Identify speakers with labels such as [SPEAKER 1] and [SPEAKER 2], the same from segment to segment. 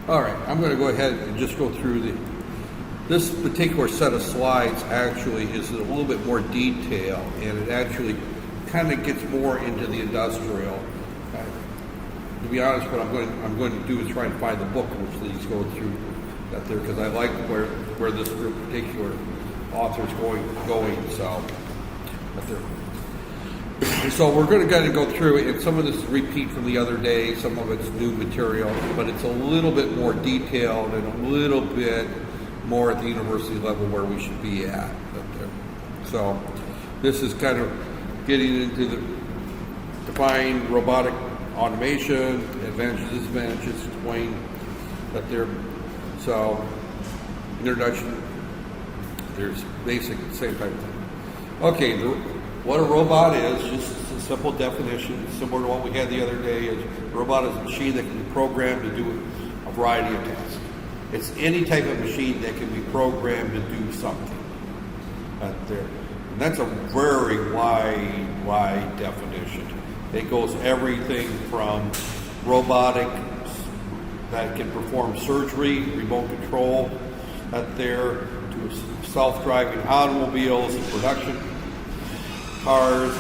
[SPEAKER 1] All right, I'm going to go ahead and just go through this particular set of slides actually is a little bit more detail, and it actually kind of gets more into the industrial. To be honest, what I'm going to do is try and find the book which these go through that there, because I like where this particular author's going. So, so we're going to kind of go through it, and some of this is repeat from the other day, some of it's new material, but it's a little bit more detailed and a little bit more at the university level where we should be at. So this is kind of getting into the define robotic automation, advantages, disadvantages, explain that there. So introduction, there's basic, same type of thing. Okay, what a robot is, just a simple definition, similar to what we had the other day, is a robot is a machine that can be programmed to do a variety of tasks. It's any type of machine that can be programmed to do something. And that's a very wide definition. It goes everything from robotics that can perform surgery, remote control, to self-driving automobiles and production cars.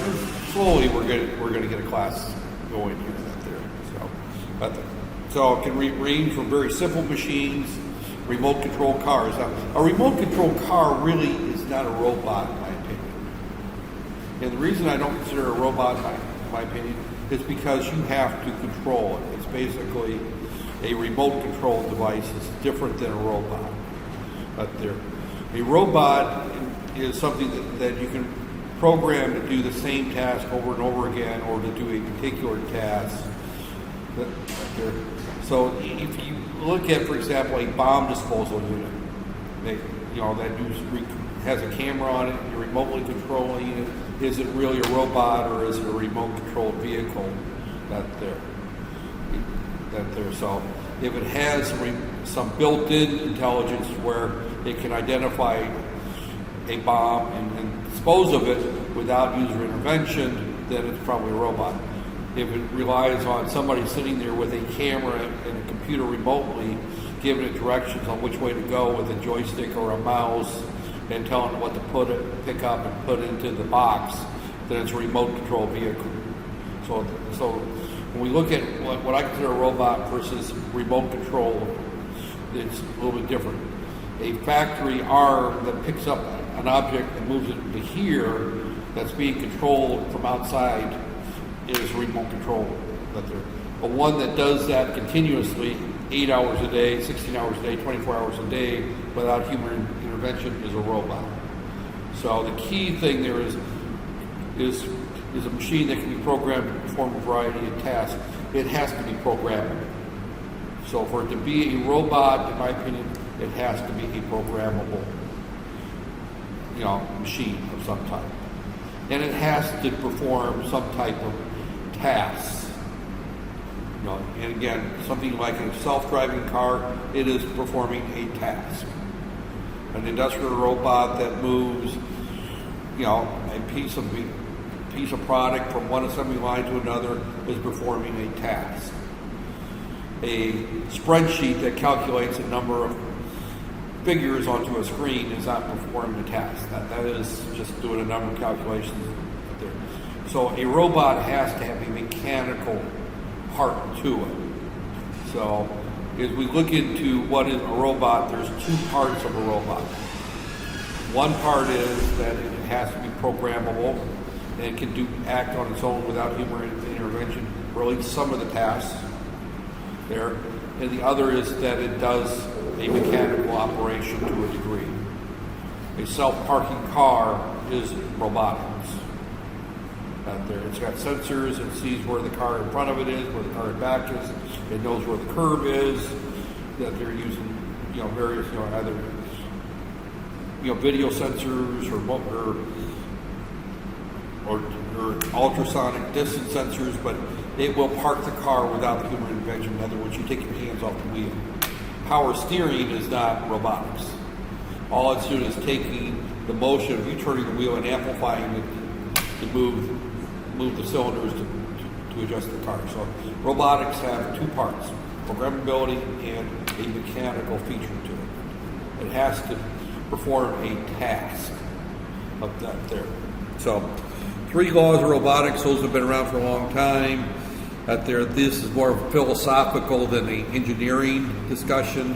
[SPEAKER 1] Slowly, we're going to get a class going here. So it can range from very simple machines, remote control cars. Now, a remote control car really is not a robot, in my opinion. And the reason I don't consider it a robot, in my opinion, is because you have to control it. It's basically a remote control device. It's different than a robot. A robot is something that you can program to do the same task over and over again, or to do a particular task. So if you look at, for example, a bomb disposal unit, has a camera on it, you're remotely controlling it. Is it really a robot, or is it a remote controlled vehicle? So if it has some built-in intelligence where it can identify a bomb and dispose of it without user intervention, then it's probably a robot. If it relies on somebody sitting there with a camera and a computer remotely giving it directions on which way to go with a joystick or a mouse and telling it what to pick up and put into the box, then it's a remote control vehicle. So when we look at what I consider a robot versus remote control, it's a little bit different. A factory arm that picks up an object and moves it to here, that's being controlled from outside, is remote control. But one that does that continuously, 8 hours a day, 16 hours a day, 24 hours a day, without human intervention, is a robot. So the key thing there is a machine that can be programmed to perform a variety of tasks. It has to be programmable. So for it to be a robot, in my opinion, it has to be a programmable, machine of some type. And it has to perform some type of tasks. And again, something like a self-driving car, it is performing a task. An industrial robot that moves, a piece of product from one assembly line to another is performing a task. A spreadsheet that calculates a number of figures onto a screen is not performing a task. That is just doing a number of calculations there. So a robot has to have a mechanical part to it. So as we look into what is a robot, there's two parts of a robot. One part is that it has to be programmable and can act on its own without human intervention, or at least some of the tasks there. And the other is that it does a mechanical operation to a degree. A self-parking car is robotics. It's got sensors, it sees where the car in front of it is, where the car in back is, it knows where the curb is, that they're using, various, either, video sensors or ultrasonic distance sensors, but it will park the car without the human intervention. In other words, you take your hands off the wheel. Power steering is not robotics. All it's doing is taking the motion of you turning the wheel and amplifying it to move the cylinders to adjust the car. So robotics have two parts. programmability and a mechanical feature to it. It has to perform a task of that there. So, 3 laws of robotics, those have been around for a long time. This is more philosophical than the engineering discussion,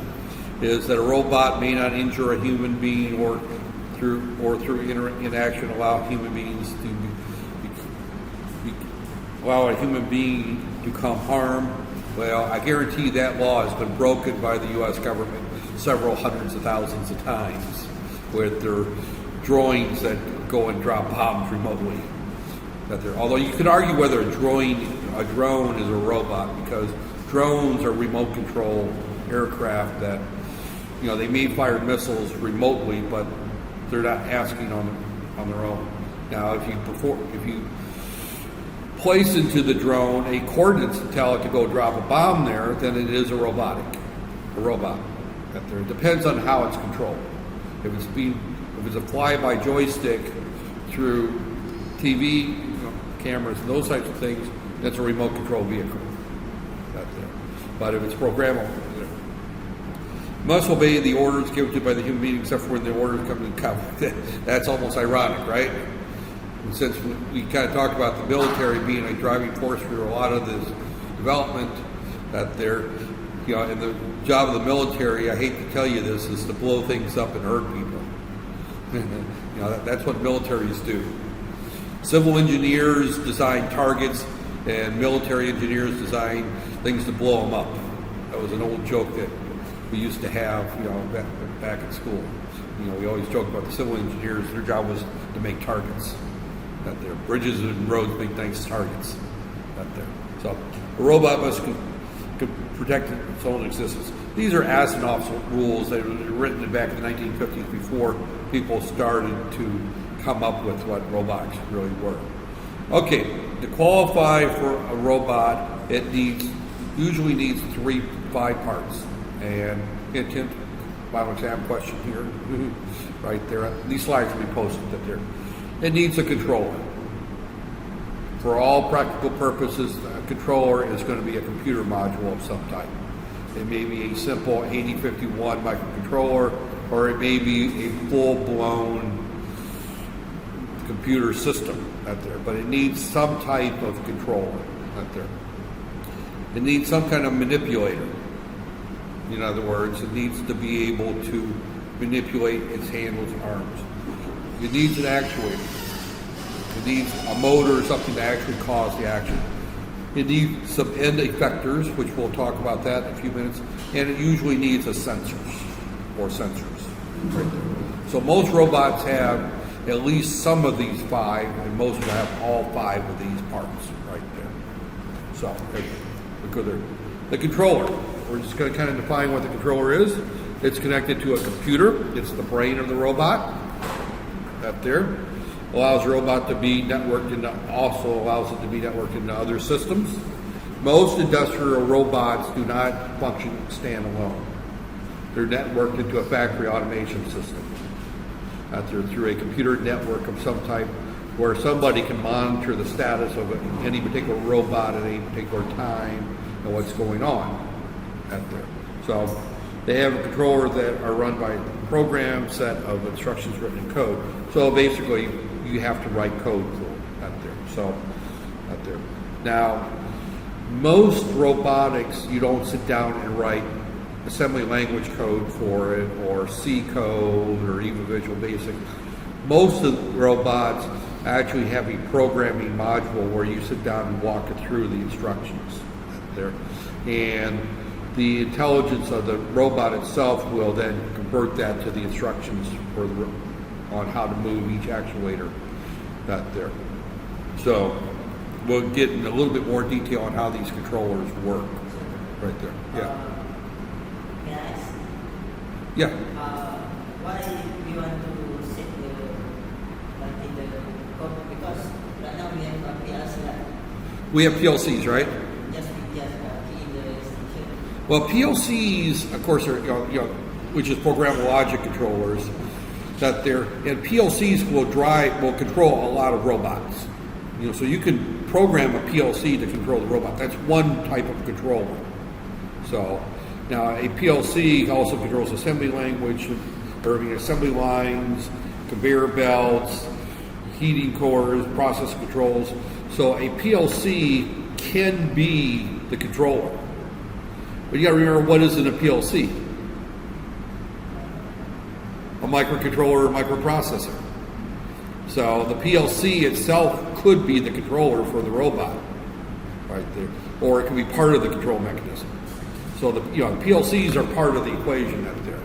[SPEAKER 1] is that a robot may not injure a human being or through inaction allow human beings to allow a human being to come harm. Well, I guarantee that law has been broken by the U.S. government several hundreds of thousands of times with their drones that go and drop bombs remotely. Although you could argue whether a drone is a robot, because drones are remote control aircraft that, they may fire missiles remotely, but they're not asking on their own. Now, if you place into the drone a coordinates to tell it to go drop a bomb there, then it is a robot. It depends on how it's controlled. If it's a fly-by joystick through TV cameras and those types of things, that's a remote control vehicle. But if it's programmable, must obey the orders given to by the human being, except for when the orders come to cover. That's almost ironic, right? And since we kind of talked about the military being a driving force for a lot of this development, and the job of the military, I hate to tell you this, is to blow things up and hurt people. That's what militaries do. Civil engineers design targets, and military engineers design things to blow them up. That was an old joke that we used to have, back at school. We always joke about the civil engineers. Their job was to make targets. Bridges and roads make nice targets. So a robot must protect its own existence. These are Asimov's rules that were written back in the 1950s before people started to come up with what robots really were. Okay, to qualify for a robot, it usually needs 5 parts. And hint, final exam question here, right there. These slides will be posted up there. It needs a controller. For all practical purposes, a controller is going to be a computer module of some type. It may be a simple 8051 microcontroller, or it may be a full-blown computer system out there, but it needs some type of controller out there. It needs some kind of manipulator. In other words, it needs to be able to manipulate its handles and arms. It needs an actuator. It needs a motor or something to actually cause the action. It needs some end effectors, which we'll talk about that in a few minutes, and it usually needs sensors. Right there. So most robots have at least some of these 5, and most will have all 5 of these parts right there. So, look there. The controller. We're just going to kind of define what the controller is. It's connected to a computer. It's the brain of the robot. Up there. Allows the robot to be networked into, also allows it to be networked into other systems. Most industrial robots do not function standalone. They're networked into a factory automation system. Out there through a computer network of some type where somebody can monitor the status of any particular robot at any particular time and what's going on out there. So they have a controller that are run by a program set of instructions written in code. So basically, you have to write code for it out there. So out there. Now, most robotics, you don't sit down and write assembly language code for it, or C code, or even Visual Basic. Most of the robots actually have a programming module where you sit down and walk it through the instructions there. And the intelligence of the robot itself will then convert that to the instructions on how to move each actuator out there. So we'll get in a little bit more detail on how these controllers work right there. Yeah.
[SPEAKER 2] Can I ask?
[SPEAKER 1] Yeah.
[SPEAKER 2] Why do you want to set the code? Because right now we have PLC.
[SPEAKER 1] We have PLCs, right?
[SPEAKER 2] Just key in the instruction.
[SPEAKER 1] Well, PLCs, of course, are which is programmable logic controllers. And PLCs will control a lot of robots. So you can program a PLC to control the robot. That's one type of controller. So now a PLC also controls assembly language, or assembly lines, conveyor belts, heating cores, process controls. So a PLC can be the controller. But you got to remember, what is in a PLC? A microcontroller or microprocessor. So the PLC itself could be the controller for the robot, right there, or it can be part of the control mechanism. So the PLCs are part of the equation up there,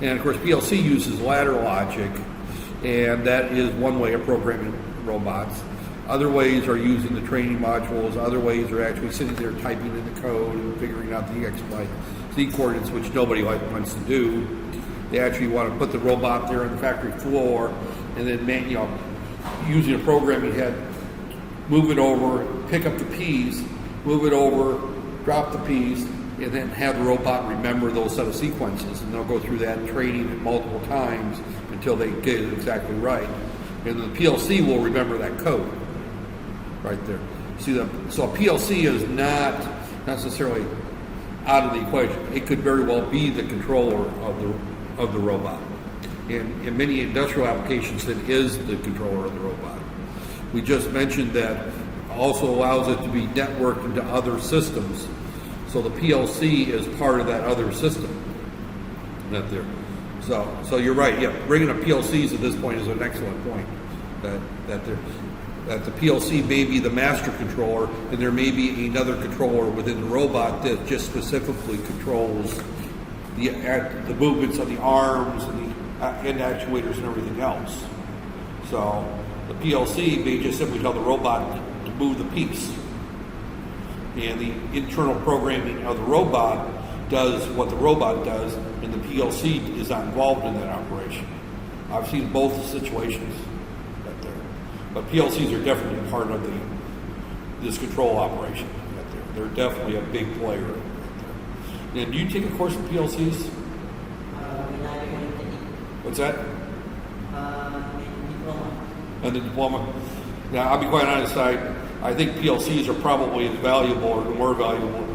[SPEAKER 1] and of course PLC uses ladder logic, and that is one way of programming robots. Other ways are using the training modules. Other ways are actually sitting there typing in the code and figuring out the X, Y, Z coordinates, which nobody wants to do. They actually want to put the robot there on the factory floor, and then using a programming head, move it over, pick up the piece, move it over, drop the piece, and then have the robot remember those set of sequences, and they'll go through that training multiple times until they get it exactly right. And the PLC will remember that code right there. So a PLC is not necessarily out of the equation. It could very well be the controller of the robot. In many industrial applications, it is the controller of the robot. We just mentioned that also allows it to be networked into other systems. So the PLC is part of that other system. That there. So you're right. Yeah, bringing up PLCs at this point is an excellent point. That the PLC may be the master controller, and there may be another controller within the robot that just specifically controls the movements of the arms and the end actuators and everything else. So the PLC may just simply tell the robot to move the piece, and the internal programming of the robot does what the robot does, and the PLC is not involved in that operation. I've seen both situations right there, but PLCs are definitely part of this control operation right there. They're definitely a big player right there. And do you take a course in PLCs? What's that?
[SPEAKER 2] Diploma.
[SPEAKER 1] And the diploma. Now, I'll be quite honest, I think PLCs are probably as valuable or more valuable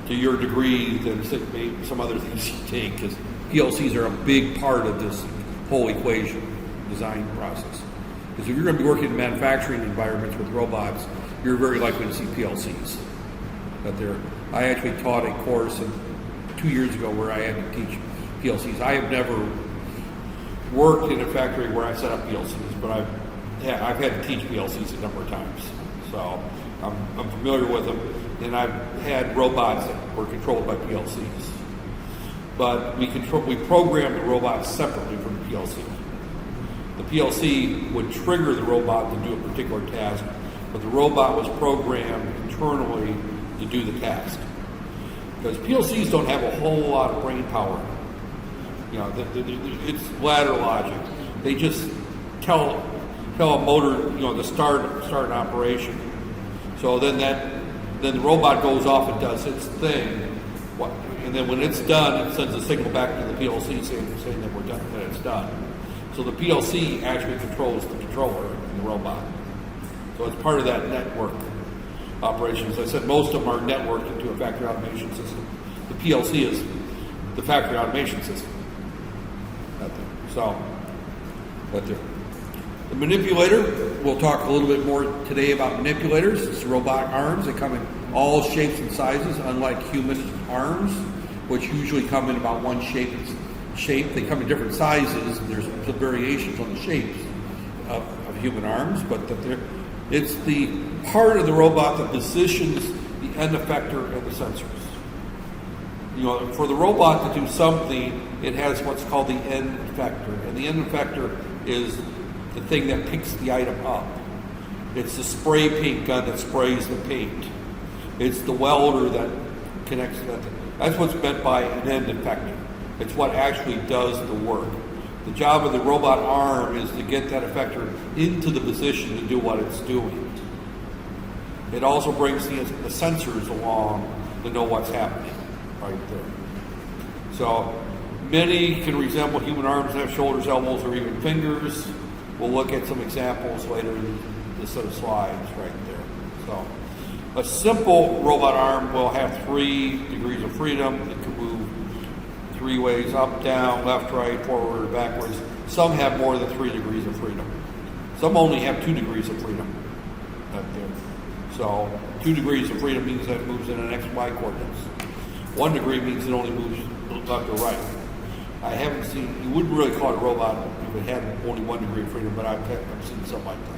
[SPEAKER 1] to your degree than some other things you take, because PLCs are a big part of this whole equation design process. Because if you're going to be working in manufacturing environments with robots, you're very likely to see PLCs. I actually taught a course 2 years ago where I had to teach PLCs. I have never worked in a factory where I set up PLCs, but I've had to teach PLCs a number of times. So I'm familiar with them, and I've had robots that were controlled by PLCs. But we programmed the robot separately from the PLC. The PLC would trigger the robot to do a particular task, but the robot was programmed internally to do the task. Because PLCs don't have a whole lot of brain power. It's ladder logic. They just tell a motor, to start an operation. So then the robot goes off and does its thing. And then when it's done, it sends a signal back to the PLC saying that we're done, that it's done. So the PLC actually controls the controller and the robot. So it's part of that network operation. As I said, most of them are networked into a factory automation system. The PLC is the factory automation system. The manipulator, we'll talk a little bit more today about manipulators. It's robotic arms. They come in all shapes and sizes, unlike human arms, which usually come in about one shape. They come in different sizes, and there's some variations on the shapes of human arms, but it's the part of the robot that positions the end effector and the sensors. For the robot to do something, it has what's called the end effector, and the end effector is the thing that picks the item up. It's the spray paint gun that sprays the paint. It's the welder that connects that. That's what's meant by an end effector. It's what actually does the work. The job of the robot arm is to get that effector into the position to do what it's doing. It also brings the sensors along to know what's happening right there. So many can resemble human arms and have shoulders, elbows, or even fingers. We'll look at some examples later in this set of slides right there. So, A simple robot arm will have 3 degrees of freedom. It can move 3 ways, up, down, left, right, forward, or backwards. Some have more than 3 degrees of freedom. Some only have 2 degrees of freedom. So 2 degrees of freedom means that it moves in an X, Y coordinates. 1 degree means it only moves left or right. I haven't seen, you wouldn't really call it a robot if it had only 1 degree of freedom, but I've seen something like that.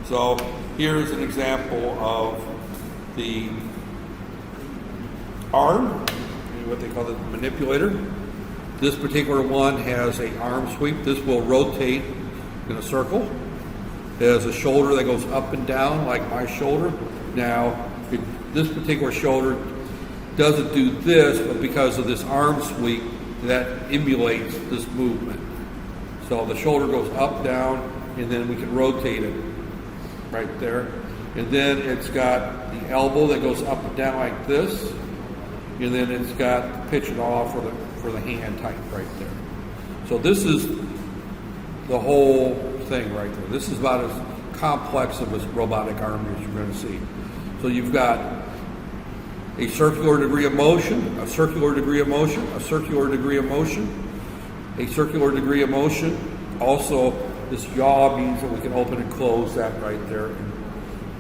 [SPEAKER 1] So here's an example of the arm, what they call the manipulator. This particular one has an arm sweep. This will rotate in a circle. It has a shoulder that goes up and down like my shoulder. Now, this particular shoulder doesn't do this, but because of this arm sweep, that emulates this movement. So the shoulder goes up, down, and then we can rotate it right there. And then it's got the elbow that goes up and down like this, and then it's got the pitch it off for the hand type right there. So this is the whole thing right there. This is about as complex of a robotic arm as you're going to see. So you've got a circular degree of motion, a circular degree of motion, a circular degree of motion, a circular degree of motion. Also, this yaw means that we can open and close that right there and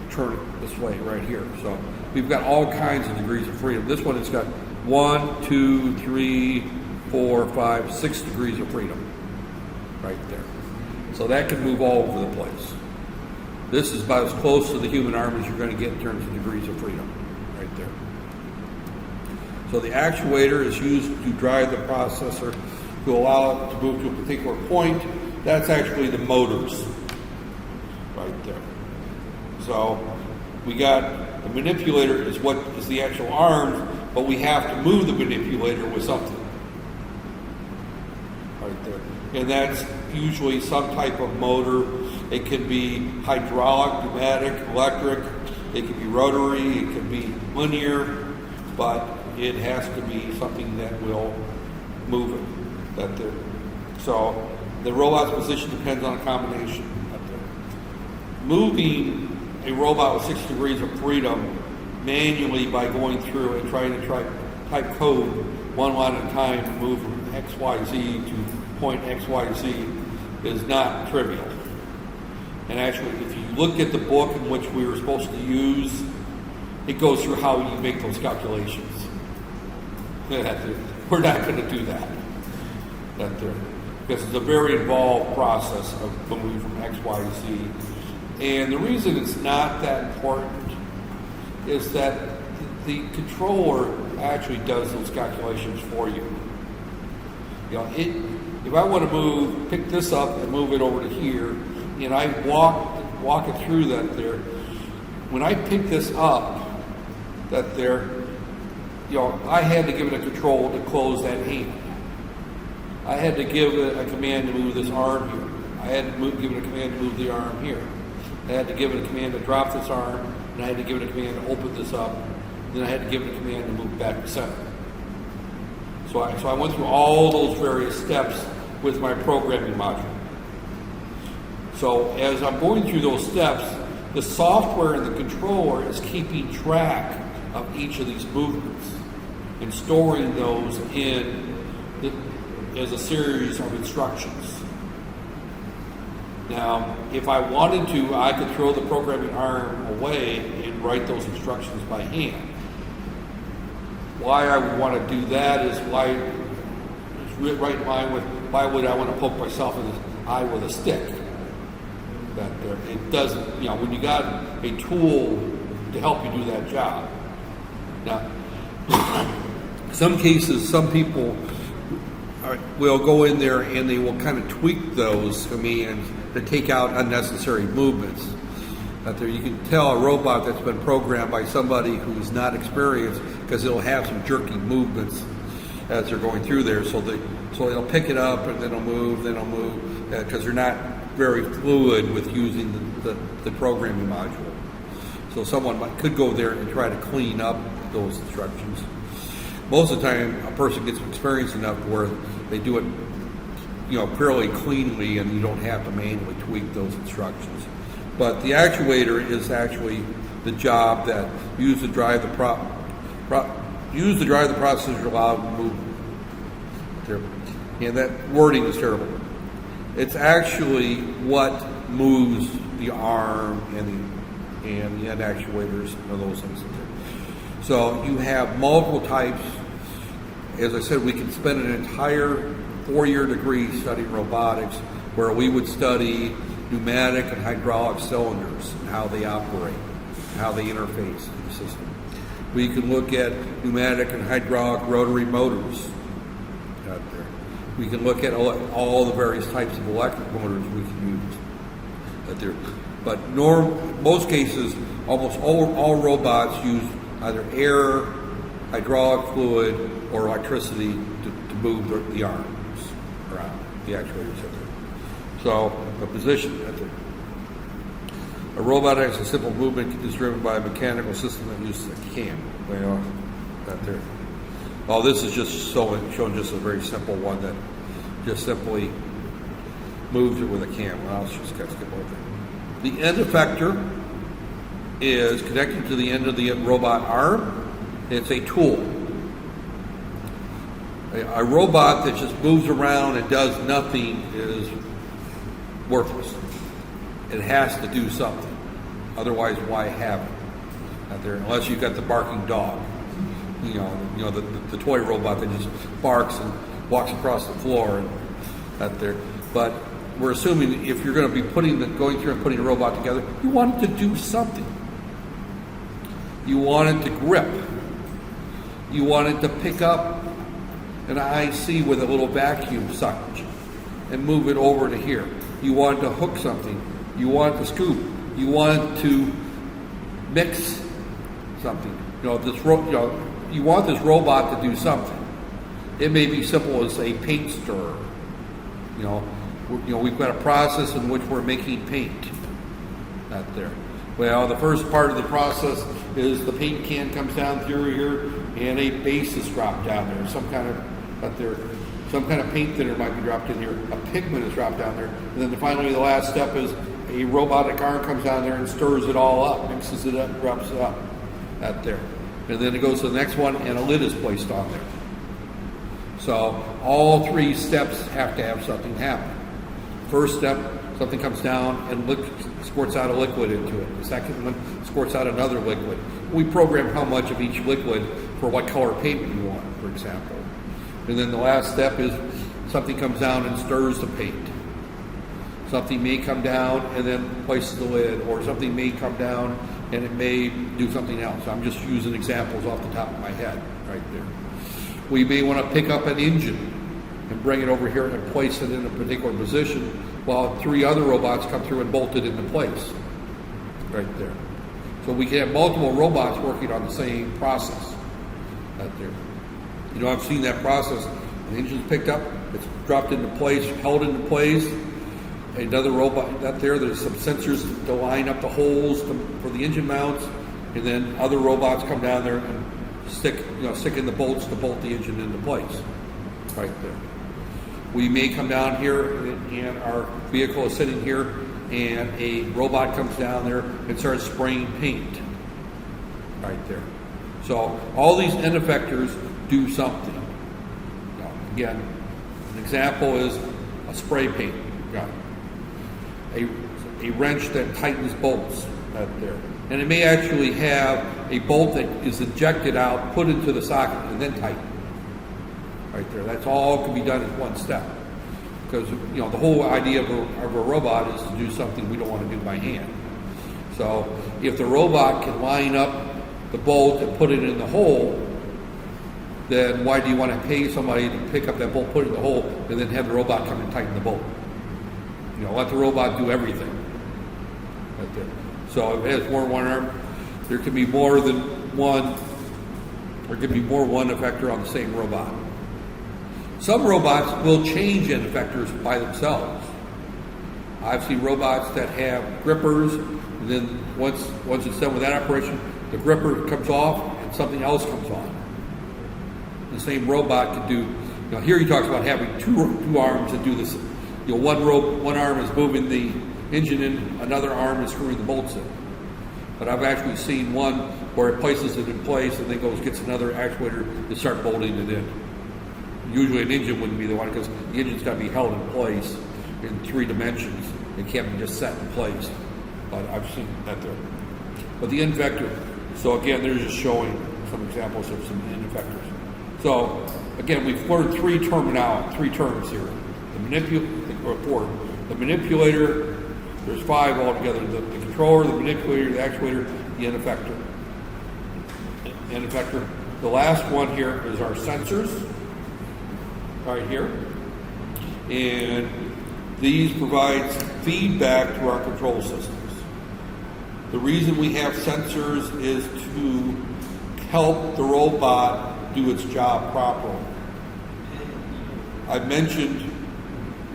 [SPEAKER 1] turn it this way right here. So we've got all kinds of degrees of freedom. This one has got 1, 2, 3, 4, 5, 6 degrees of freedom right there. So that can move all over the place. This is about as close to the human arm as you're going to get in terms of degrees of freedom right there. So the actuator is used to drive the processor to allow it to move to a particular point. That's actually the motors right there. So we got the manipulator is what is the actual arm, but we have to move the manipulator with something right there. And that's usually some type of motor. It can be hydraulic, pneumatic, electric. It can be rotary. It can be linear, but it has to be something that will move it. So the robot's position depends on a combination. Moving a robot with 6 degrees of freedom manually by going through and trying to type code one line at a time to move from XYZ to point XYZ is not trivial. And actually, if you look at the book in which we were supposed to use, it goes through how you make those calculations. We're not going to do that. Because it's a very involved process of moving from X, Y, Z. And the reason it's not that important is that the controller actually does those calculations for you. You know, if I want to pick this up and move it over to here, and I walk it through that there, when I pick this up, that there, you know, I had to give it a control to close that hand. I had to give it a command to move this arm here. I had to give it a command to move the arm here. I had to give it a command to drop this arm, and I had to give it a command to open this up. Then I had to give it a command to move back to center. So I went through all those various steps with my programming module. So as I'm going through those steps, the software and the controller is keeping track of each of these movements and storing those as a series of instructions. Now, if I wanted to, I could throw the programming arm away and write those instructions by hand. Why I would want to do that is why it's right in line with why would I want to poke myself in the eye with a stick? It doesn't, you know, when you got a tool to help you do that job. Now, some cases, some people will go in there and they will kind of tweak those commands to take out unnecessary movements. You can tell a robot that's been programmed by somebody who's not experienced because it'll have some jerky movements as they're going through there. So they'll pick it up and then it'll move, because they're not very fluid with using the programming module. So someone could go there and try to clean up those instructions. Most of the time, a person gets experienced enough where they do it, you know, fairly cleanly, and you don't have to manually tweak those instructions. But the actuator is actually the job that use to drive the processor allowed to move. There. And that wording is terrible. It's actually what moves the arm and the end actuators and those things. So you have multiple types. As I said, we can spend an entire 4-year degree studying robotics, where we would study pneumatic and hydraulic cylinders and how they operate, how they interface in the system. We can look at pneumatic and hydraulic rotary motors out there. We can look at all the various types of electric motors we can use out there. But most cases, almost all robots use either air, hydraulic fluid, or electricity to move the arms around, the actuators out there. So the position out there. A robot has a simple movement is driven by a mechanical system that uses a cam. Well, out there. Well, this is just showing just a very simple one that just simply moves it with a cam. Well, let's just skip over there. The end effector is connected to the end of the robot arm. It's a tool. A robot that just moves around and does nothing is worthless. It has to do something. Otherwise, why have it out there? Unless you've got the barking dog. You know the toy robot that just barks and walks across the floor and out there. But we're assuming if you're going to be going through and putting a robot together, you want it to do something. You want it to grip. You want it to pick up an IC with a little vacuum suction and move it over to here. You want it to hook something. You want it to scoop. You want it to mix something. You want this robot to do something. It may be simple as a paint stirrer. We've got a process in which we're making paint out there. Well, the first part of the process is the paint can comes down through here, and a base is dropped down there. Some kind of paint thinner might be dropped in here. A pigment is dropped down there, and then finally the last step is a robotic arm comes down there and stirs it all up, mixes it up, drops it up out there, and then it goes to the next one, and a lid is placed on there. So all 3 steps have to have something happen. First step, something comes down and squirts out a liquid into it. The second one squirts out another liquid. We program how much of each liquid for what color paint we want, for example. And then the last step is something comes down and stirs the paint. Something may come down and then places the lid, or something may come down and it may do something else. I'm just using examples off the top of my head right there. We may want to pick up an engine and bring it over here and place it in a particular position while 3 other robots come through and bolt it into place right there. So we can have multiple robots working on the same process right there. I've seen that process. The engine's picked up, it's dropped into place, held into place. Another robot out there, there's some sensors to line up the holes for the engine mounts, and then other robots come down there and stick in the bolts to bolt the engine into place right there. We may come down here and our vehicle is sitting here and a robot comes down there and starts spraying paint right there. So all these end effectors do something. Again, an example is a spray paint gun, a wrench that tightens bolts out there. And it may actually have a bolt that is ejected out, put into the socket, and then tightened. Right there. That's all can be done in one step. Because the whole idea of a robot is to do something we don't want to do by hand. So if the robot can line up the bolt and put it in the hole, then why do you want to pay somebody to pick up that bolt, put it in the hole, and then have the robot come and tighten the bolt? Let the robot do everything. Right there. So if it has more than one arm, there can be more than one. There can be more one effector on the same robot. Some robots will change end effectors by themselves. I've seen robots that have grippers, and then once it's done with that operation, the gripper comes off and something else comes on. The same robot can do. Here he talks about having two arms that do this. One arm is moving the engine in, another arm is screwing the bolts in. But I've actually seen one where it places it in place and then gets another actuator to start bolting it in. Usually an engine wouldn't be the one because the engine's got to be held in place in 3 dimensions. It can't be just set in place. But I've seen that there. But the end vector, so again, they're just showing some examples of some end effectors. So again, we've learned 3 terms here. The manipulator, there's 5 altogether. The controller, the manipulator, the actuator, the end effector. End effector. The last one here is our sensors, right here. And these provide feedback to our control systems. The reason we have sensors is to help the robot do its job properly. I mentioned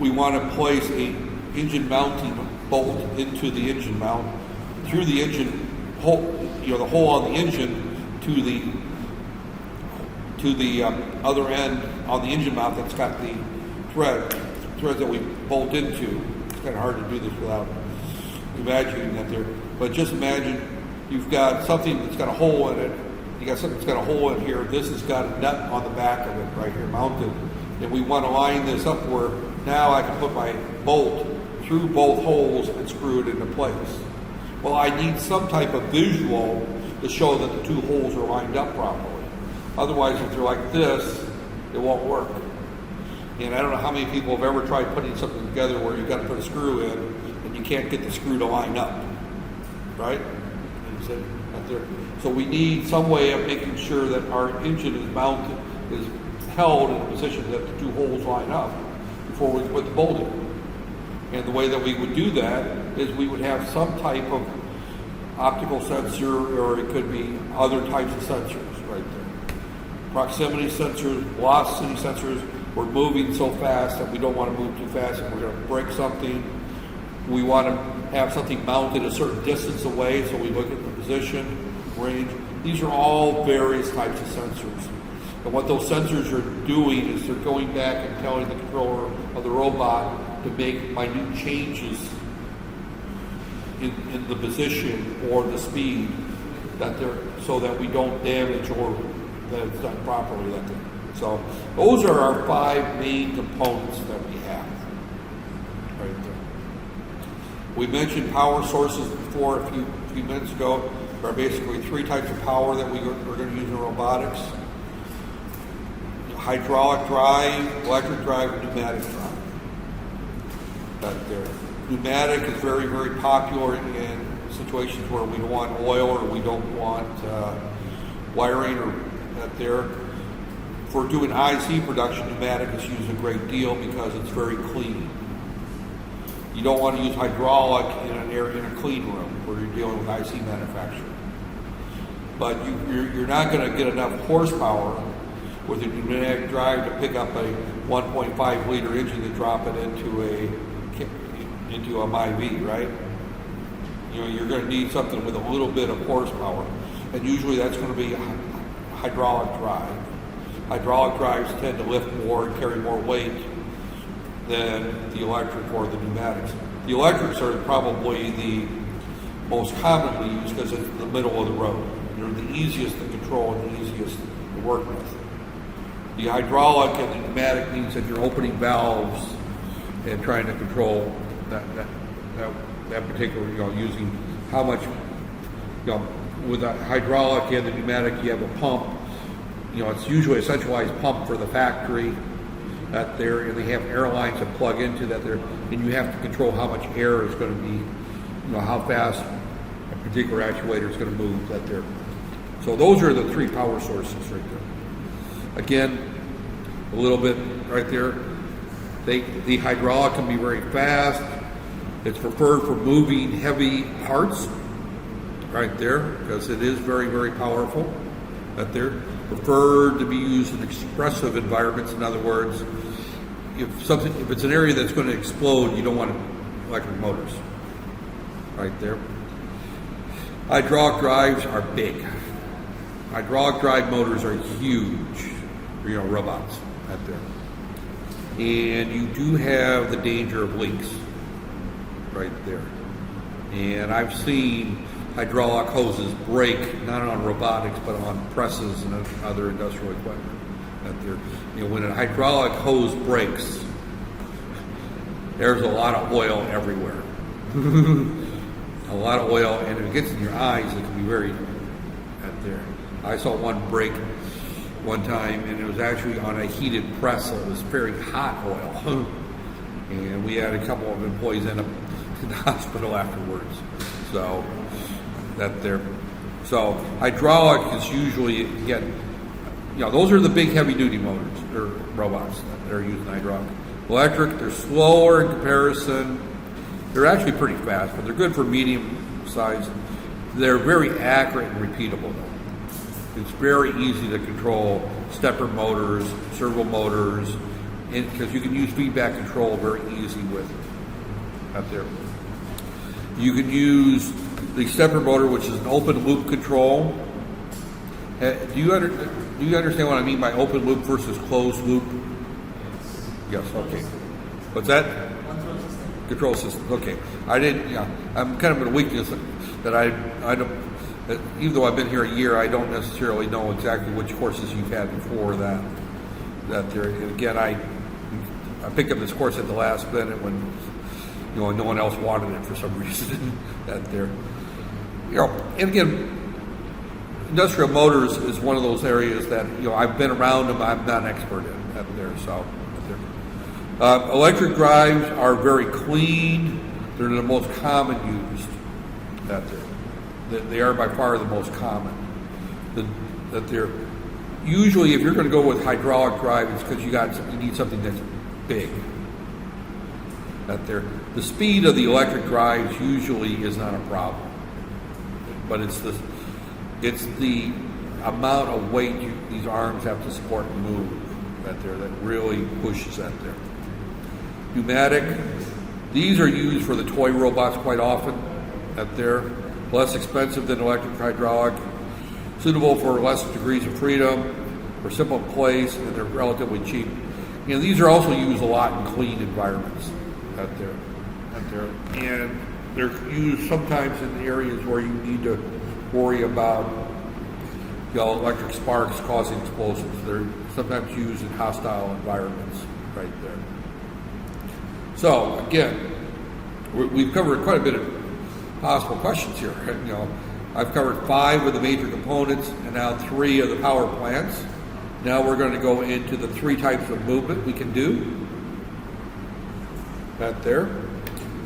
[SPEAKER 1] we want to place a engine mounting bolt into the engine mount through the engine hole, the hole on the engine to the other end on the engine mount that's got the threads that we bolt into. It's kind of hard to do this without imagining that there. But just imagine you've got something that's got a hole in it. You got something that's got a hole in here. This has got a nut on the back of it right here mounted. And we want to line this up where now I can put my bolt through both holes and screw it into place. Well, I need some type of visual to show that the 2 holes are lined up properly. Otherwise, if they're like this, it won't work. And I don't know how many people have ever tried putting something together where you've got to put a screw in and you can't get the screw to line up, right? So we need some way of making sure that our engine is mounted, is held in a position that the 2 holes line up before we put the bolt in. And the way that we would do that is we would have some type of optical sensor, or it could be other types of sensors right there. Proximity sensors, velocity sensors. We're moving so fast that we don't want to move too fast and we're going to break something. We want to have something mounted a certain distance away, so we look at the position, range. These are all various types of sensors. And what those sensors are doing is they're going back and telling the controller of the robot to make minute changes in the position or the speed so that we don't damage or that it's done properly. So those are our 5 main components that we have right there. We mentioned power sources before a few minutes ago. There are basically 3 types of power that we're going to use in robotics: hydraulic drive, electric drive, and pneumatic drive. Pneumatic is very, very popular in situations where we don't want oil or we don't want wiring or that there. For doing IC production, pneumatic is used a great deal because it's very clean. You don't want to use hydraulic in a clean room where you're dealing with IC manufacturing. But you're not going to get enough horsepower with a pneumatic drive to pick up a 1.5 liter engine to drop it into a MIV, right? You're going to need something with a little bit of horsepower, and usually that's going to be a hydraulic drive. Hydraulic drives tend to lift more and carry more weight than the electric or the pneumatics. The electrics are probably the most commonly used because it's in the middle of the road. They're the easiest to control and the easiest to work with. The hydraulic and the pneumatic means that you're opening valves and trying to control that particular, using how much, with the hydraulic and the pneumatic, you have a pump. It's usually a centralized pump for the factory that there, and they have air lines that plug into that there, and you have to control how much air is going to be, how fast a particular actuator is going to move that there. So those are the 3 power sources right there. Again, a little bit right there. The hydraulic can be very fast. It's preferred for moving heavy parts right there because it is very, very powerful right there. Preferred to be used in expressive environments. In other words, if it's an area that's going to explode, you don't want electric motors right there. Hydraulic drives are big. Hydraulic drive motors are huge, robots out there. And you do have the danger of leaks right there. And I've seen hydraulic hoses break, not on robotics, but on presses and other industrial equipment. When a hydraulic hose breaks, there's a lot of oil everywhere. A lot of oil, and if it gets in your eyes, it can be very out there. I saw one break one time, and it was actually on a heated press, so it was very hot oil. And we had a couple of employees end up in the hospital afterwards. So So hydraulic is usually, again, those are the big heavy duty motors or robots that are using hydraulic. Electric, they're slower in comparison. They're actually pretty fast, but they're good for medium size. They're very accurate and repeatable though. It's very easy to control stepper motors, servo motors, because you can use feedback control very easy with out there. You can use the stepper motor, which is an open loop control. Do you understand what I mean by open loop versus closed loop? Yes, okay. What's that? Control system. Okay. I didn't, I'm kind of a weakness that I don't, even though I've been here a year, I don't necessarily know exactly which courses you've had before that there. And again, I picked up this course at the last minute when, no one else wanted it for some reason that there. And again, industrial motors is one of those areas that, I've been around them, I'm not an expert in that there, so. Electric drives are very clean. They're the most common used. They are by far the most common. That they're usually, if you're going to go with hydraulic drive, it's because you need something that's big. The speed of the electric drives usually is not a problem, but it's the amount of weight these arms have to support and move that really pushes that there. Pneumatic, these are used for the toy robots quite often. Less expensive than electric hydraulic, suitable for less degrees of freedom, for simple place, and they're relatively cheap. These are also used a lot in clean environments and they're used sometimes in areas where you need to worry about electric sparks causing explosions. They're sometimes used in hostile environments right there. So again, we've covered quite a bit of possible questions here. I've covered 5 of the major components and now 3 of the power plants. Now we're going to go into the 3 types of movement we can do.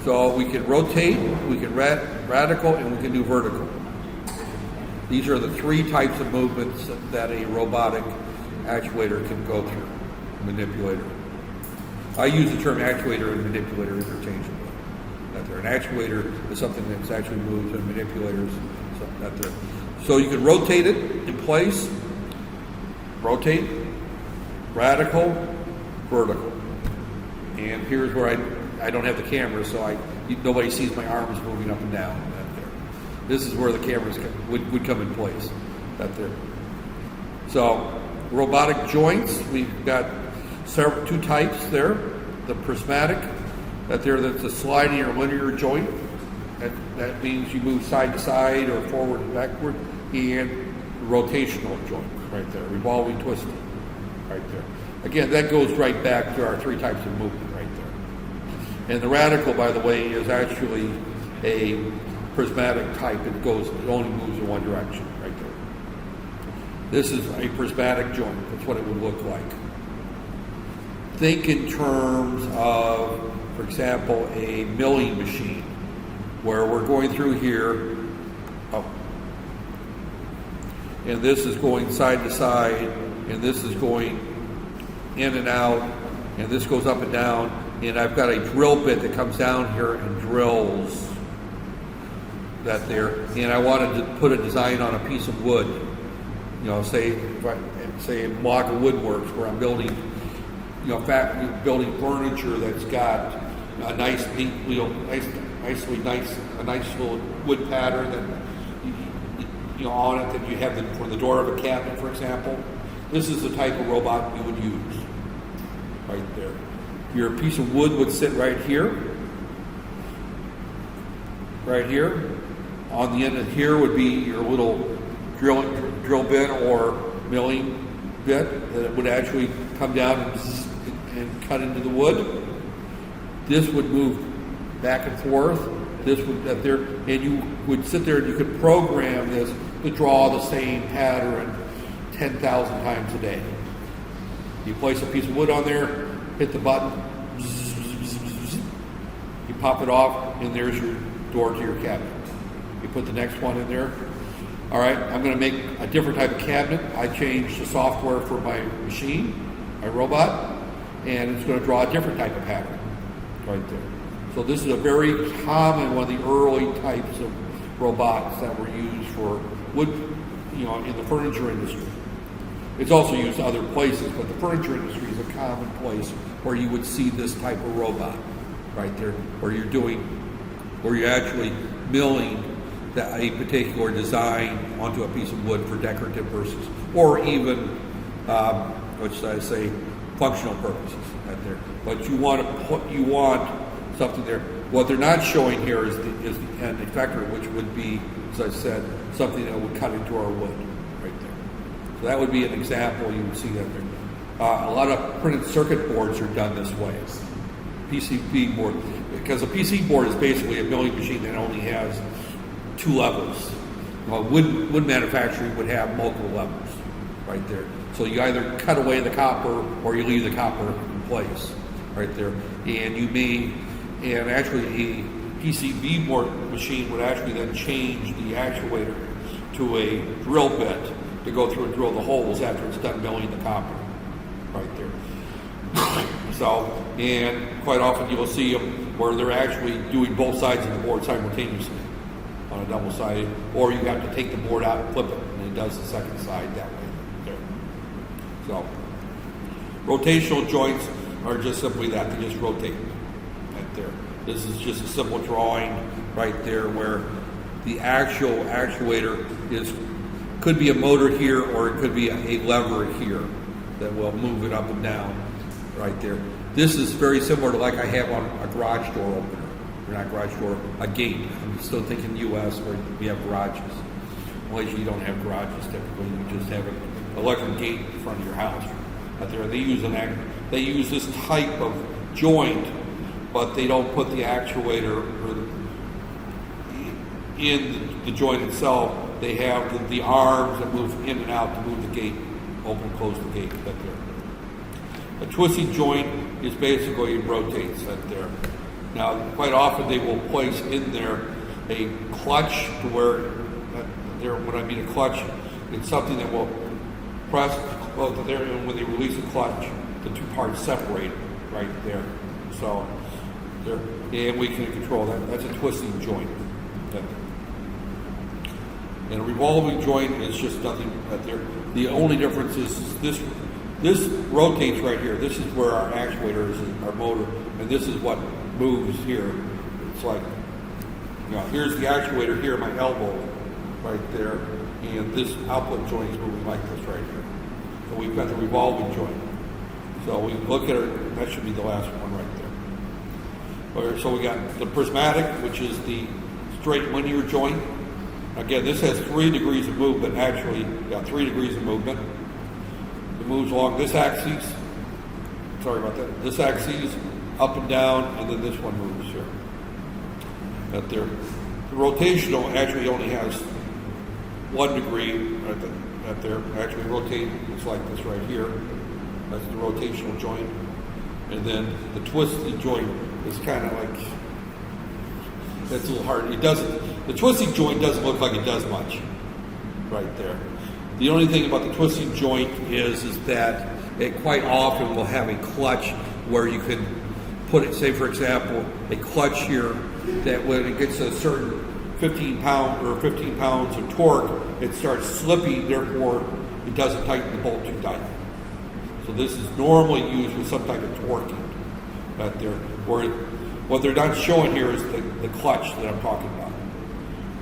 [SPEAKER 1] So we can rotate, we can radical, and we can do vertical. These are the 3 types of movements that a robotic actuator can go through, manipulator. I use the term actuator and manipulator interchangeably. An actuator is something that's actually moves, and manipulators. So you can rotate it in place, rotate, radical, vertical. And here's where I don't have the camera, so nobody sees my arms moving up and down. This is where the cameras would come in place. So robotic joints, we've got 2 types there. The prismatic, that's a sliding or linear joint. That means you move side to side or forward and backward. And rotational joint right there, revolving, twisting right there. Again, that goes right back to our 3 types of movement right there. And the radical, by the way, is actually a prismatic type. It only moves in one direction right there. This is a prismatic joint. That's what it would look like. Think in terms of, for example, a milling machine, where we're going through here, and this is going side to side, and this is going in and out, and this goes up and down, and I've got a drill bit that comes down here and drills that there, and I wanted to put a design on a piece of wood, say a block of woodworks where I'm building, building furniture that's got a nice, neat, a nice little wood pattern that on it that you have for the door of a cabinet, for example. This is the type of robot we would use right there. Your piece of wood would sit right here, On the end of here would be your little drill bit or milling bit that would actually come down and cut into the wood. This would move back and forth. This would up there, and you would sit there and you could program this to draw the same pattern 10,000 times a day. You place a piece of wood on there, hit the button, you pop it off, and there's your door to your cabinet. You put the next one in there. All right, I'm going to make a different type of cabinet. I changed the software for my machine, my robot, and it's going to draw a different type of pattern right there. So this is a very common, one of the early types of robots that were used for wood, in the furniture industry. It's also used other places, but the furniture industry is a common place where you would see this type of robot right there, where you're actually milling a particular design onto a piece of wood for decorative purposes, or even, what should I say, functional purposes right there. But you want something there. What they're not showing here is the end effector, which would be, as I said, something that would cut into our wood right there. So that would be an example. You would see that there. A lot of printed circuit boards are done this way. PCB board, because a PC board is basically a milling machine that only has 2 levels. Well, wood manufacturing would have multiple levels right there. So you either cut away the copper or you leave the copper in place right there. And actually a PCB board machine would actually then change the actuator to a drill bit to go through and drill the holes after it's done milling the copper right there. So, and quite often you'll see them where they're actually doing both sides of the board simultaneously on a double-sided, or you have to take the board out and flip it, and it does the second side that way there. So, rotational joints are just simply that, they just rotate right there. This is just a simple drawing right there where the actual actuator could be a motor here, or it could be a lever here that will move it up and down right there. This is very similar to like I have on a garage door opener. Or not garage door, a gate. I'm still thinking U.S. where we have garages. Malaysia, you don't have garages typically. You just have an electric gate in front of your house out there. They use this type of joint, but they don't put the actuator in the joint itself. They have the arms that move in and out to move the gate, open and close the gate right there. A twisting joint is basically it rotates right there. Now, quite often they will place in there a clutch to where, when I mean a clutch, it's something that will press both of there, and when they release the clutch, the 2 parts separate right there. So, there, and we can control that. That's a twisting joint. And a revolving joint is just nothing right there. The only difference is this rotates right here. This is where our actuator is, our motor, and this is what moves here. It's like, here's the actuator here, my elbow right there, and this output joint is moving like this right here. So we've got the revolving joint. So we look at it, that should be the last one right there. So we got the prismatic, which is the straight linear joint. Again, this has 3 degrees of movement. Actually, got 3 degrees of movement. It moves along this axis. Sorry about that. This axis, up and down, and then this one moves here. Right there. The rotational actually only has 1 degree right there. Actually, rotate looks like this right here. That's the rotational joint. And then the twisted joint is kind of like, that's a little hard. The twisting joint doesn't look like it does much right there. The only thing about the twisting joint is that it quite often will have a clutch where you can put it, say for example, a clutch here that when it gets a certain 15 pounds of torque, it starts slipping, therefore it doesn't tighten the bolt too tight. So this is normally used with some type of torquing right there. What they're not showing here is the clutch that I'm talking about.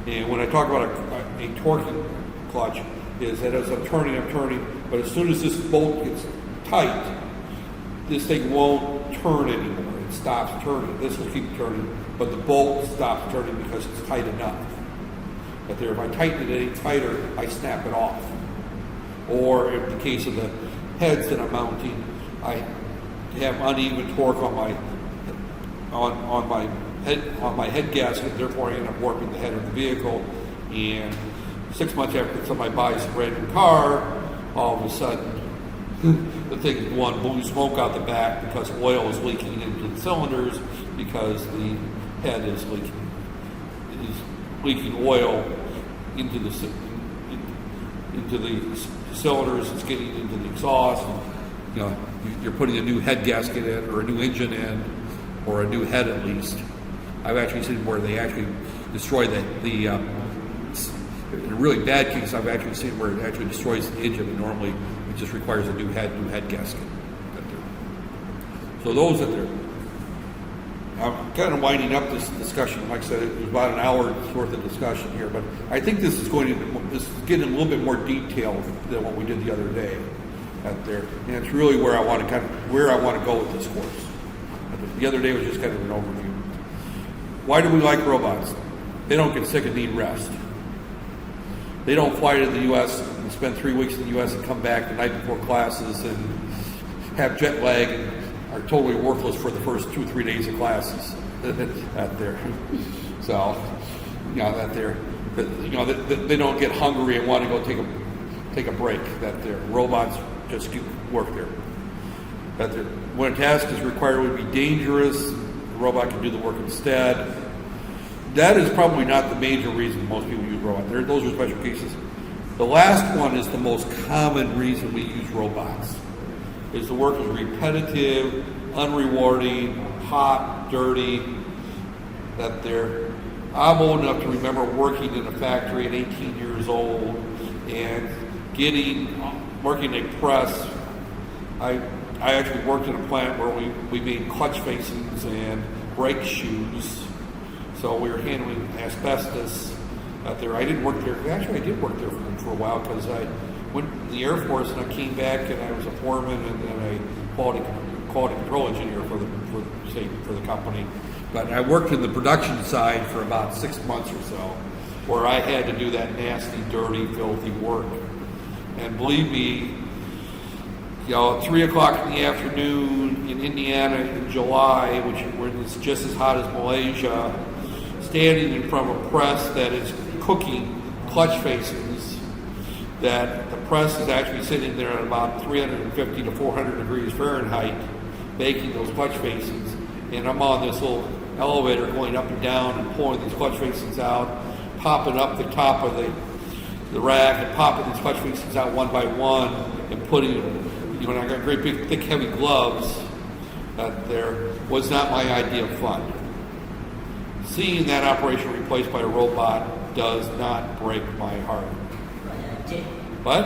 [SPEAKER 1] And when I talk about a torquing clutch, is that as I'm turning, but as soon as this bolt gets tight, this thing won't turn anymore. It stops turning. This will keep turning, but the bolt stops turning because it's tight enough. But there, if I tighten it any tighter, I snap it off. Or in the case of the heads that I'm mounting, I have uneven torque on my head gasket, therefore I end up warping the head of the vehicle. And 6 months after somebody buys a brand new car, all of a sudden the thing is blowing smoke out the back because oil is leaking into the cylinders because the head is leaking oil into the cylinders. It's getting into the exhaust. And, you're putting a new head gasket in, or a new engine in, or a new head at least. I've actually seen where they actually destroy the in a really bad case, I've actually seen where it actually destroys the engine, and normally it just requires a new head gasket. So those are there. I'm kind of winding up this discussion. Like I said, it was about an hour's worth of discussion here, but I think this is getting a little bit more detailed than what we did the other day out there, and it's really where I want to go with this course. The other day was just kind of an overview. Why do we like robots? They don't get sick and need rest. They don't fly to the U.S. and spend 3 weeks in the U.S. and come back the night before classes and have jet lag and are totally worthless for the first 2 or 3 days of classes out there. So, that there, they don't get hungry and want to go take a break. That there, robots just do work there. That there, when a task is required, it would be dangerous. The robot can do the work instead. That is probably not the major reason most people use robots. Those are special cases. The last one is the most common reason we use robots. Is the work is repetitive, unrewarding, hot, dirty. That I'm old enough to remember working in a factory at 18 years old and working a press. I actually worked in a plant where we made clutch facings and brake shoes. So we were handling asbestos out there. I didn't work there. Actually, I did work there for a while because I went in the Air Force and I came back and I was a foreman and then a quality control engineer for the company. But I worked in the production side for about 6 months or so, where I had to do that nasty, dirty, filthy work. And believe me, 3 o'clock in the afternoon in Indiana in July, when it's just as hot as Malaysia, standing in front of a press that is cooking clutch facings, that the press is actually sitting there at about 350 to 400 degrees Fahrenheit, baking those clutch facings, and I'm on this little elevator going up and down and pulling these clutch facings out, popping up the top of the rack and popping these clutch facings out one by one and putting, I got great big thick heavy gloves there, was not my idea of fun. Seeing that operation replaced by a robot does not break my heart. What?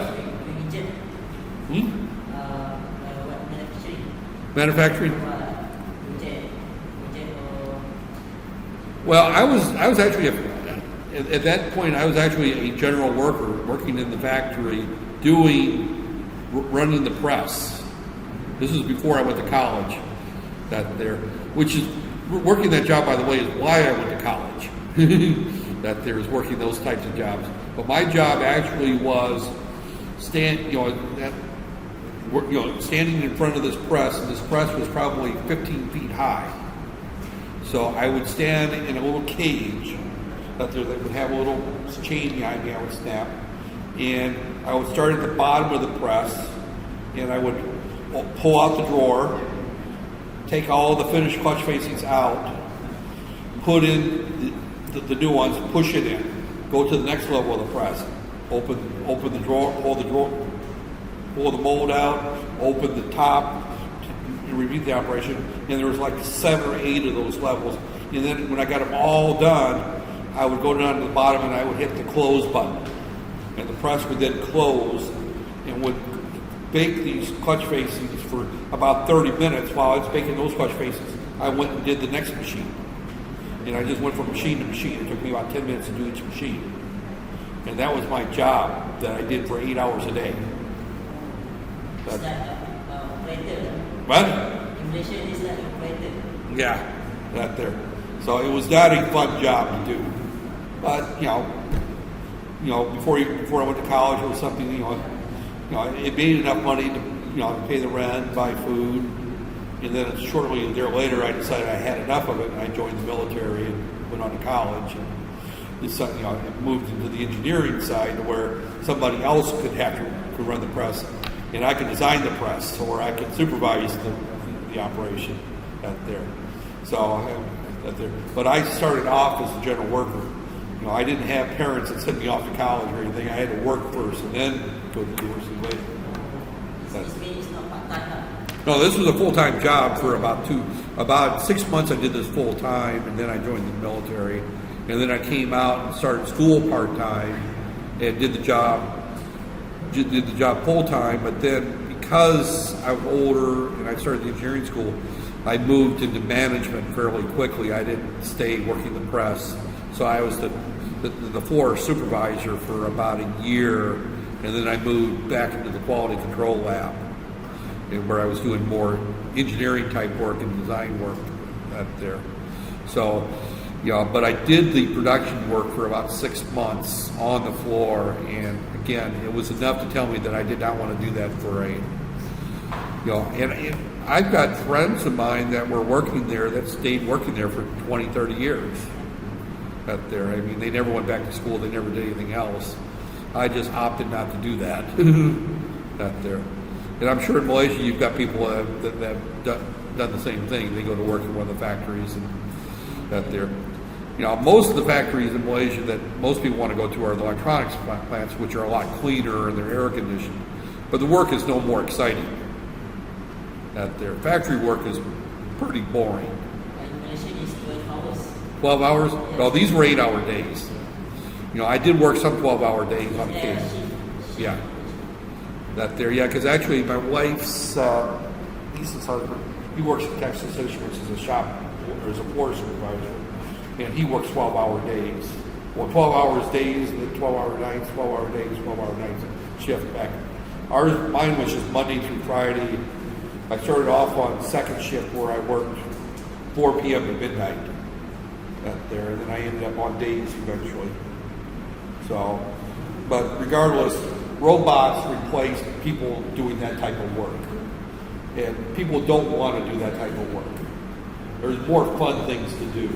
[SPEAKER 1] Manufacturing? Well, I was actually at that point I was actually a general worker working in the factory running the press. This was before I went to college. Working that job, by the way, is why I went to college. Working those types of jobs. But my job actually was standing in front of this press, and this press was probably 15 feet high. So I would stand in a little cage that would have a little chain behind me. I would snap, and I would start at the bottom of the press, and I would pull out the drawer, take all the finished clutch facings out, put in the new ones, push it in, go to the next level of the press, open the drawer, pull the mold out, open the top, to repeat the operation, and there was like 7 or 8 of those levels. And then when I got them all done, I would go down to the bottom and I would hit the close button, and the press would then close and would bake these clutch facings for about 30 minutes. While I was baking those clutch facings, I went and did the next machine. And I just went from machine to machine. It took me about 10 minutes to do each machine. And that was my job that I did for 8 hours a day.
[SPEAKER 2] Is that operator?
[SPEAKER 1] What?
[SPEAKER 2] In Malaysia, is that operator?
[SPEAKER 1] Yeah, that there. So it was not a fun job to do. But, before I went to college, it was something, it made enough money to pay the rent, buy food, and then shortly there later, I decided I had enough of it, and I joined the military and went on to college, and it moved into the engineering side where somebody else could have to run the press, and I could design the press, or I could supervise the operation out there. But I started off as a general worker. I didn't have parents that sent me off to college or anything. I had to work first and then go to university later.
[SPEAKER 2] This means not part-time.
[SPEAKER 1] No, this was a full-time job for about 6 months. I did this full-time, and then I joined the military, and then I came out and started school part-time and did the job full-time. But then because I was older and I started the engineering school, I moved into management fairly quickly. I didn't stay working the press, so I was the floor supervisor for about a year, and then I moved back into the quality control lab, and where I was doing more engineering type work and design work out there. So, but I did the production work for about 6 months on the floor, and again, it was enough to tell me that I did not want to do that for and I've got friends of mine that were working there that stayed working there for 20, 30 years out there. I mean, they never went back to school. They never did anything else. I just opted not to do that out there. And I'm sure in Malaysia you've got people that have done the same thing. They go to work in one of the factories and out there. Most of the factories in Malaysia that most people want to go to are the electronics plants, which are a lot cleaner and they're air conditioned. But the work is no more exciting out there. Factory work is pretty boring.
[SPEAKER 2] And Malaysia is 12 hours.
[SPEAKER 1] 12 hours? Well, these were 8-hour days. I did work some 12-hour days on occasion. Yeah. That there, yeah, because actually my wife's niece's husband, he works at Texas Instruments as a shop, or as a floor supervisor, and he works 12-hour days. Well, 12 hours days, and then 12-hour nights, 12-hour days, 12-hour nights, shift back. Mine was just Monday through Friday. I started off on second shift where I worked 4 p.m. to midnight out there, and then I ended up on days eventually. So, but regardless, robots replace people doing that type of work. And people don't want to do that type of work. There's more fun things to do.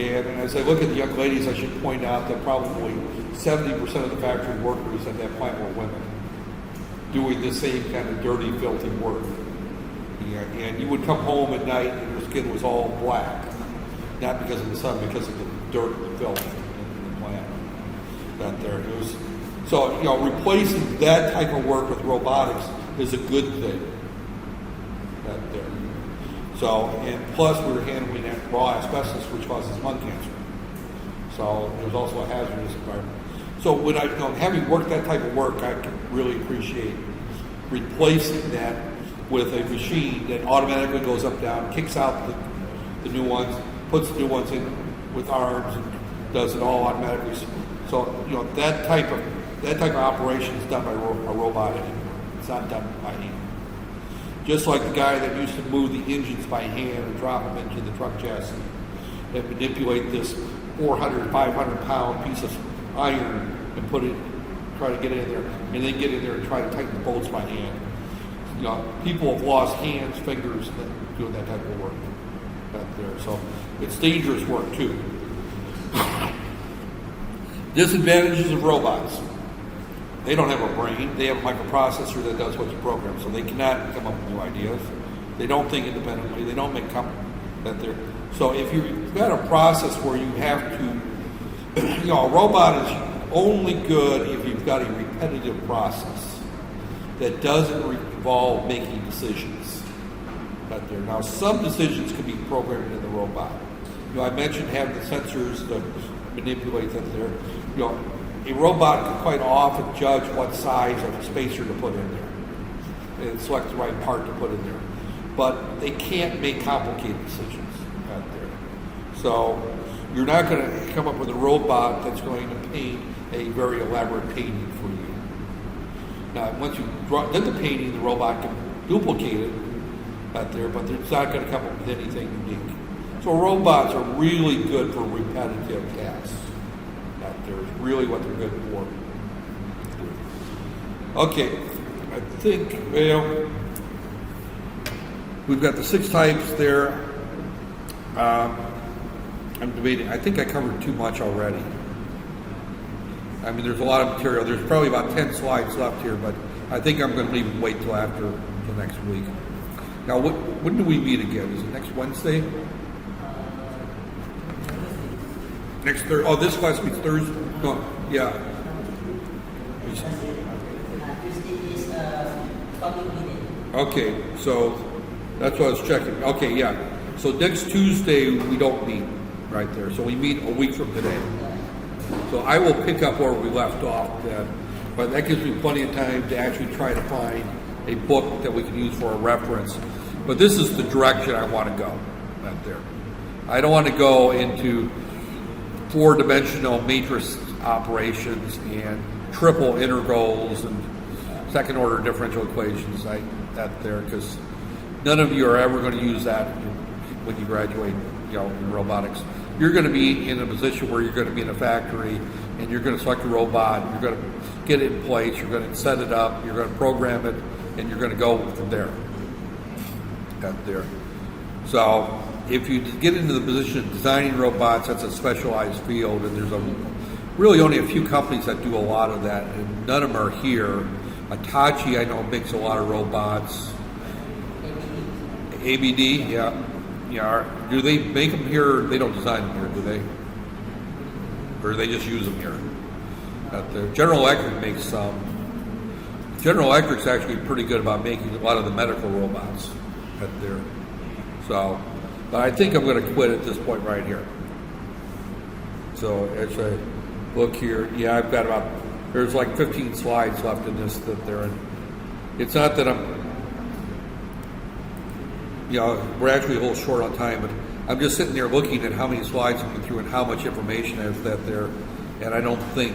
[SPEAKER 1] And as I look at the young ladies, I should point out that probably 70% of the factory workers at that plant were women, doing the same kind of dirty, filthy work. And you would come home at night and your skin was all black. Not because of the sun, because of the dirt and filth in the plant. Out there. It was, so, replacing that type of work with robotics is a good thing. Out there. So, and plus we were handling that raw asbestos, which causes lung cancer. So there's also a hazardous environment. So when having worked that type of work, I can really appreciate replacing that with a machine that automatically goes up, down, kicks out the new ones, puts the new ones in with arms, and does it all automatically. So that type of operation is done by a robot anymore. It's not done by hand. Just like the guy that used to move the engines by hand and drop them into the truck chassis and manipulate this 400, 500-pound piece of iron and try to get it in there, and then get in there and try to tighten the bolts by hand. People have lost hands, fingers doing that type of work out there. So it's dangerous work too. Disadvantages of robots. They don't have a brain. They have a microprocessor that does what you program, so they cannot come up with new ideas. They don't think independently. They don't make So if you've got a process where you have to, a robot is only good if you've got a repetitive process that doesn't involve making decisions out there. Now, some decisions can be programmed in the robot. I mentioned having the sensors to manipulate that there. A robot can quite often judge what size of spacer to put in there and select the right part to put in there. But they can't make complicated decisions out there. So you're not going to come up with a robot that's going to paint a very elaborate painting for you. Now, once you've done the painting, the robot can duplicate it out there, but it's not going to come up with anything unique. So robots are really good for repetitive tasks out That there is really what they're good for. Okay, I think, well, we've got the 6 types there. I'm debating. I think I covered too much already. I mean, there's a lot of material. There's probably about 10 slides left here, but I think I'm going to even wait till after the next week. Now, when do we meet again? Is it next Wednesday? Next Thursday? Oh, this class meets Thursday? No, yeah.
[SPEAKER 2] Tuesday is public meeting.
[SPEAKER 1] Okay, so that's what I was checking. Okay, yeah. So next Tuesday, we don't meet right there. So we meet a week from today. So I will pick up where we left off then. But that gives me plenty of time to actually try to find a book that we can use for a reference. But this is the direction I want to go right there. I don't want to go into 4-dimensional matrix operations and triple integrals and second order differential equations that there, because none of you are ever going to use that when you graduate, in robotics. You're going to be in a position where you're going to be in a factory and you're going to select a robot, you're going to get it in place, you're going to set it up, you're going to program it, and you're going to go from there. That there. So if you get into the position of designing robots, that's a specialized field, and there's really only a few companies that do a lot of that, and none of them are here. Hitachi, I know, makes a lot of robots. ABD, yeah. Yeah. Do they make them here? They don't design them here, do they? Or do they just use them here? General Electric makes some. General Electric's actually pretty good about making a lot of the medical robots out there. So, but I think I'm going to quit at this point right here. So as I look here, yeah, I've got there's like 15 slides left in this that they're in. It's not that we're actually a little short on time, but I'm just sitting there looking at how many slides I'm going through and how much information is that there, and I don't think